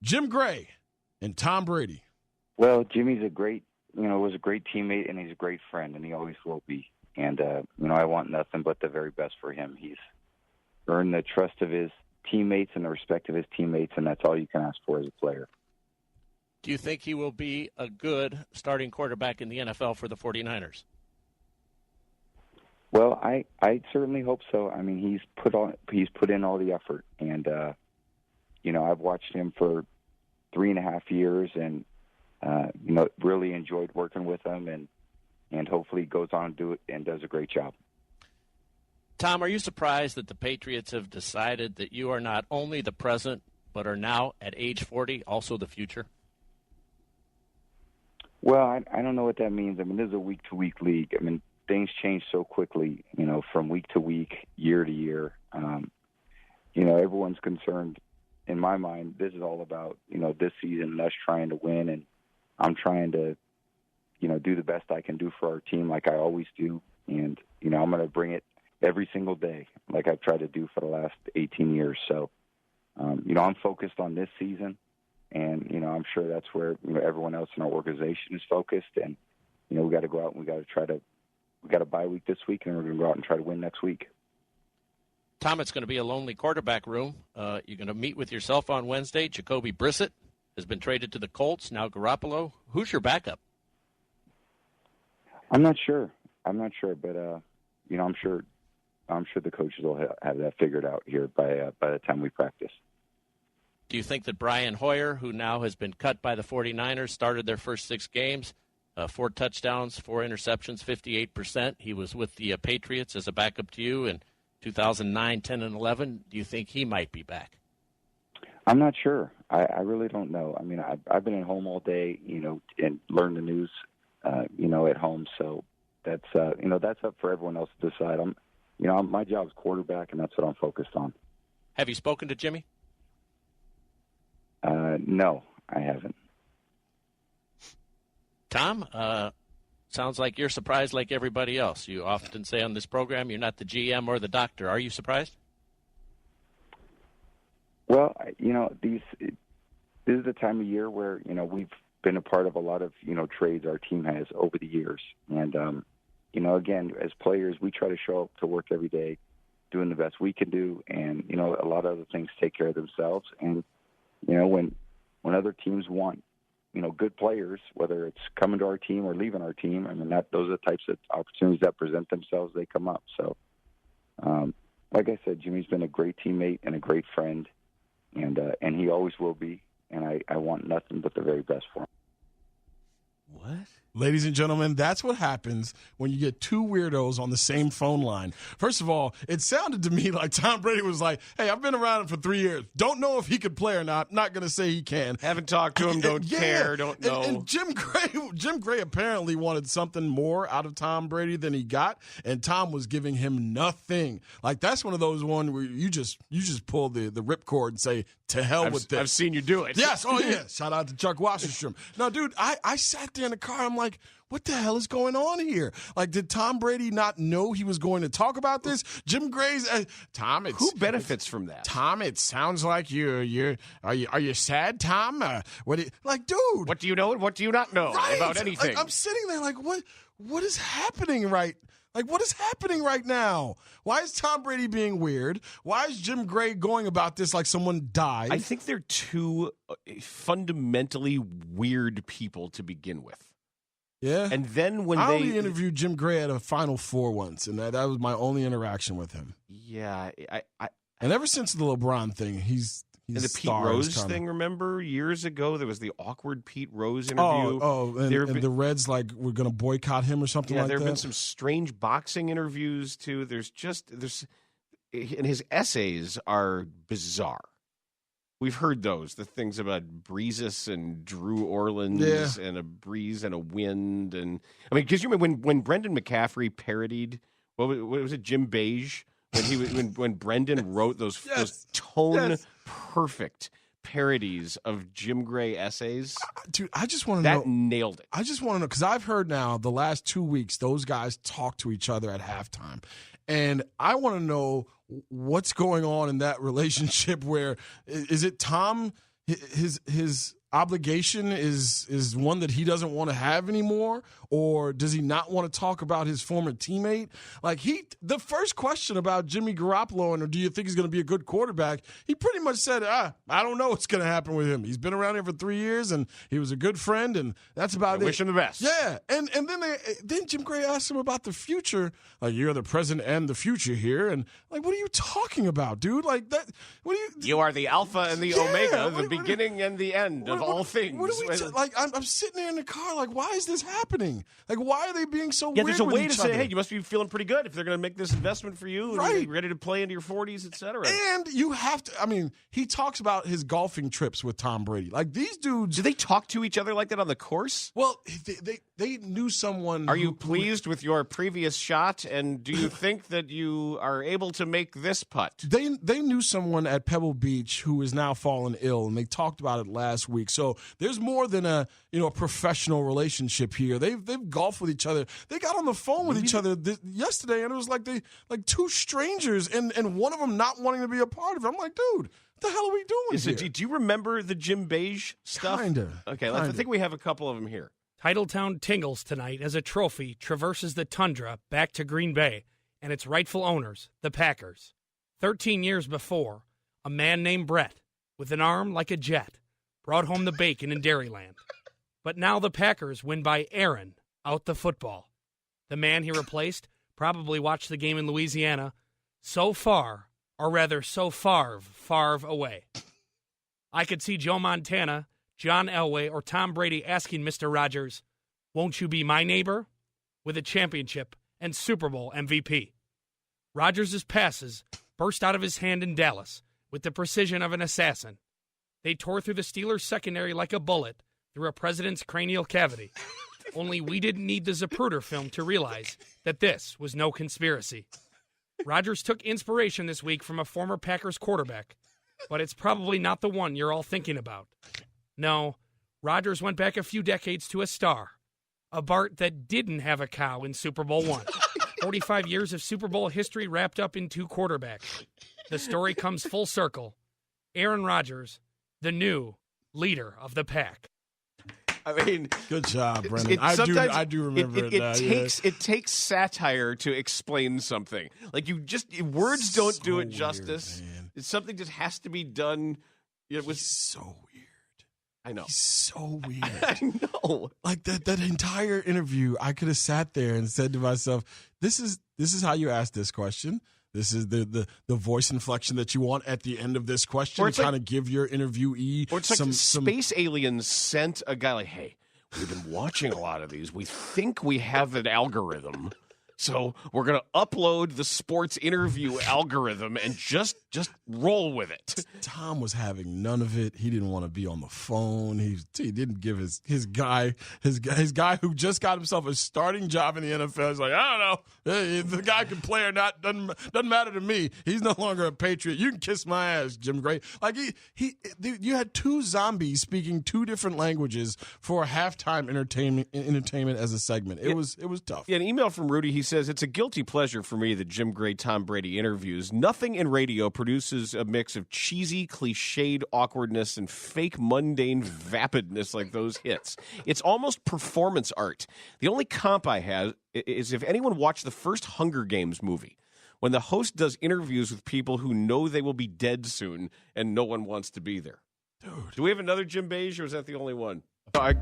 Jim Gray and Tom Brady. Well, Jimmy's was a great teammate, and he's a great friend, and he always will be. And, I want nothing but the very best for him. He's earned the trust of his teammates and the respect of his teammates, and that's all you can ask for as a player. Do you think he will be a good starting quarterback in the NFL for the 49ers? Well, I certainly hope so. I mean, he's put in all the effort, and I've watched him for 3.5 years, and really enjoyed working with him, and hopefully goes on to do it and does a great job. Tom, are you surprised that the Patriots have decided that you are not only the present, but are now at age 40 also the future? Well, I don't know what that means. I mean, this is a week-to-week league. I mean, things change so quickly, from week to week, year to year. Everyone's concerned. In my mind, this is all about, this season and us trying to win, and I'm trying to, do the best I can do for our team like I always do. And, I'm going to bring it every single day like I've tried to do for the last 18 years. So, I'm focused on this season, and, I'm sure that's where, everyone else in our organization is focused. And, we got to go out and we got a bye week this week, and we're going to go out and try to win next week. Tom, it's going to be a lonely quarterback room. You're going to meet with yourself on Wednesday. Jacoby Brissett has been traded to the Colts. Now Garoppolo. Who's your backup? I'm not sure, but I'm sure the coaches will have that figured out here by the time we practice. Do you think that Brian Hoyer, who now has been cut by the 49ers, started their first 6 games, 4 touchdowns, 4 interceptions, 58%. He was with the Patriots as a backup to you in 2009, 10, and 11. Do you think he might be back? I'm not sure. I really don't know. I mean, I've been at home all day, and learned the news, at home. So that's up for everyone else to decide. My job is quarterback, and that's what I'm focused on. Have you spoken to Jimmy? No, I haven't. Tom, sounds like you're surprised like everybody else. You often say on this program you're not the GM or the doctor. Are you surprised? Well, this is the time of year where, we've been a part of a lot of, trades our team has over the years. And, again, as players, we try to show up to work every day doing the best we can do. And, a lot of other things take care of themselves. And, when other teams want, good players, whether it's coming to our team or leaving our team, I mean, those are the types of opportunities that present themselves. They come up. So, like I said, Jimmy's been a great teammate and a great friend, and he always will be. And I want nothing but the very best for him. What? Ladies and gentlemen, that's what happens when you get 2 weirdos on the same phone line. First of all, it sounded to me like Tom Brady was like, hey, I've been around him for 3 years. Don't know if he could play or not. Not going to say he can. Haven't talked to him, don't care, don't know. And Jim Gray apparently wanted something more out of Tom Brady than he got, and Tom was giving him nothing. Like, that's one of those ones where you just pull the ripcord and say, to hell with this. I've seen you do it. Yes. Oh, yeah. Shout out to Chuck Wasserstrom. No, dude, I sat there in the car. I'm like, what the hell is going on here? Like, did Tom Brady not know he was going to talk about this? Jim Gray's Tom. Who benefits from that? Tom, it sounds like are you sad, Tom? Dude, what do you know and what do you not know about anything? Like, I'm sitting there like, what is happening right? Like, what is happening right now? Why is Tom Brady being weird? Why is Jim Gray going about this like someone died? I think they're 2 fundamentally weird people to begin with. Yeah. And then when I only interviewed Jim Gray at a Final Four once, and that was my only interaction with him. Yeah. And ever since the LeBron thing, he's and the Pete Rose thing, remember? Years ago, there was the awkward Pete Rose interview. And the Reds were going to boycott him or something like that? Yeah, there have been some strange boxing interviews, too. And his essays are bizarre. We've heard those, the things about Breezes and Drew Orleans and a breeze and a wind. And I mean, because you remember when Brendan McCaffrey parodied, what was it, Jim Beige? When Brendan wrote those tone perfect parodies of Jim Gray essays. Dude, I just want to know. That nailed it. I just want to know, because I've heard now the last 2 weeks, those guys talk to each other at halftime. And I want to know what's going on in that relationship where, is it Tom his obligation is one that he doesn't want to have anymore, or does he not want to talk about his former teammate? Like the first question about Jimmy Garoppolo and do you think he's going to be a good quarterback, he pretty much said, I don't know what's going to happen with him. He's been around here for 3 years and he was a good friend, and that's about it. Wish him the best. Yeah, and then Jim Gray asked him about the future. Like, you're the present and the future here, and like, what are you talking about, dude? Like that? What are you? You are the alpha and the omega, the beginning and the end of all things. What are we like? I'm sitting there in the car, like, why is this happening? Like, why are they being so weird? Yeah, there's a with way each to say, other? hey, you must be feeling pretty good if they're going to make this investment for you, and Right. you're ready to play into your 40s, et cetera. And you have to. I mean, he talks about his golfing trips with Tom Brady. Like, these dudes. Do they talk to each other like that on the course? Well, they knew someone. Are you pleased with your previous shot, and do you think that you are able to make this putt? They knew someone at Pebble Beach who is now fallen ill, and they talked about it last week. So there's more than a professional relationship here. They've golfed with each other. They got on the phone with each other yesterday, and it was like two strangers, and one of them not wanting to be a part of it. I'm like, dude, what the hell are we doing here? Do you remember the Jim Beige stuff? Kinda. Okay, I think we have a couple of them here. Titletown tingles tonight as a trophy traverses the tundra back to Green Bay and its rightful owners, the Packers. 13 years before, a man named Brett, with an arm like a jet, brought home the bacon in Dairyland. But now the Packers win by Aaron out the football. The man he replaced probably watched the game in Louisiana so far, or rather so far away. I could see Joe Montana, John Elway, or Tom Brady asking Mr. Rogers, "Won't you be my neighbor?" with a championship and Super Bowl MVP. Rodgers' passes burst out of his hand in Dallas with the precision of an assassin. They tore through the Steelers' secondary like a bullet through a president's cranial cavity. Only we didn't need the Zapruder film to realize that this was no conspiracy. Rodgers took inspiration this week from a former Packers quarterback, but it's probably not the one you're all thinking about. No, Rodgers went back a few decades to a star, a Bart that didn't have a cow in Super Bowl I. 45 years of Super Bowl history wrapped up in two quarterbacks. The story comes full circle. Aaron Rodgers, the new leader of the pack. I mean, good job, Brendan. I do remember it takes satire to explain something. Like words don't do it weird, justice. Man. Something just has to be done. It was so weird. I know. He's so weird. I know. Like that entire interview, I could have sat there and said to myself, "This is how you ask this question. This is the voice inflection that you want at the end of this question to kind of give your interviewee." Or it's like space aliens sent a guy like, "Hey, we've been watching a lot of these. We think we have an algorithm. So we're going to upload the sports interview algorithm and just roll with it." Tom was having none of it. He didn't want to be on the phone. He didn't give his guy who just got himself a starting job in the NFL. He's like, I don't know. If the guy can play or not doesn't matter to me. He's no longer a Patriot. You can kiss my ass, Jim Gray. Like you had two zombies speaking two different languages for a halftime entertainment as a segment. It was tough. Yeah, an email from Rudy. He says, "It's a guilty pleasure for me that Jim Gray Tom Brady interviews. Nothing in radio produces a mix of cheesy, cliched awkwardness and fake mundane vapidness like those hits. It's almost performance art. The only comp I have is if anyone watched the first Hunger Games movie, when the host does interviews with people who know they will be dead soon and no one wants to be there." Dude. Do we have another Jim Beige, or is that the only one? I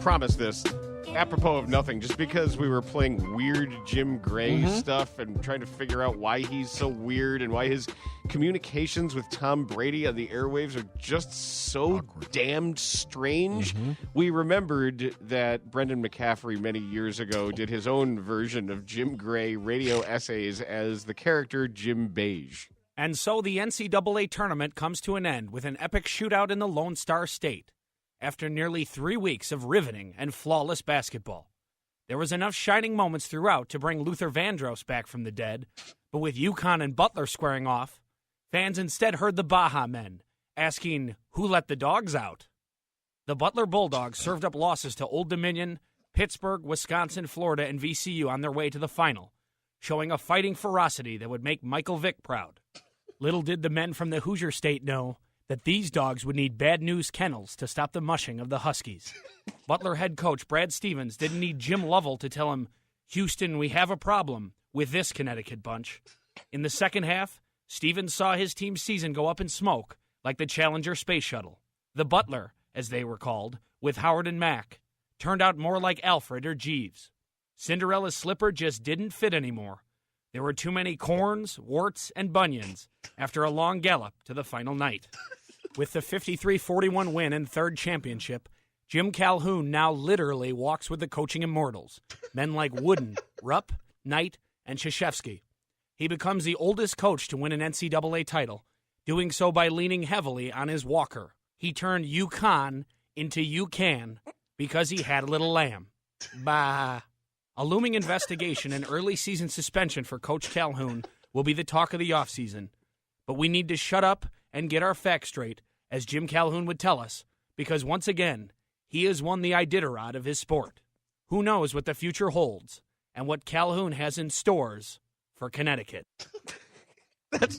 promise this, apropos of nothing, just because we were playing weird Jim Gray stuff and trying to figure out why he's so weird and why his communications with Tom Brady on the airwaves are just so awkward, damned strange. We remembered that Brendan McCaffrey many years ago did his own version of Jim Gray radio essays as the character Jim Beige. And so the NCAA tournament comes to an end with an epic shootout in the Lone Star State. After nearly 3 weeks of riveting and flawless basketball, there was enough shining moments throughout to bring Luther Vandross back from the dead, but with UConn and Butler squaring off, fans instead heard the Baja Men asking, "Who let the dogs out?" The Butler Bulldogs served up losses to Old Dominion, Pittsburgh, Wisconsin, Florida, and VCU on their way to the final, showing a fighting ferocity that would make Michael Vick proud. Little did the men from the Hoosier State know that these dogs would need bad news kennels to stop the mushing of the Huskies. Butler head coach Brad Stevens didn't need Jim Lovell to tell him, Houston, we have a problem with this Connecticut bunch. In the second half, Stevens saw his team's season go up in smoke like the Challenger space shuttle. The Butler, as they were called, with Howard and Mack, turned out more like Alfred or Jeeves. Cinderella's slipper just didn't fit anymore. There were too many corns, warts, and bunions after a long gallop to the final night. With the 53-41 win and third championship, Jim Calhoun now literally walks with the coaching immortals, men like Wooden, Rupp, Knight, and Krzyzewski. He becomes the oldest coach to win an NCAA title, doing so by leaning heavily on his walker. He turned UConn into you can because he had a little lamb. Bah. A looming investigation and early season suspension for Coach Calhoun will be the talk of the offseason. But we need to shut up and get our facts straight, as Jim Calhoun would tell us, because once again, he has won the Iditarod of his sport. Who knows what the future holds and what Calhoun has in stores for Connecticut. That's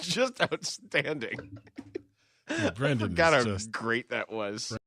just outstanding. Brendan I forgot how just great that was.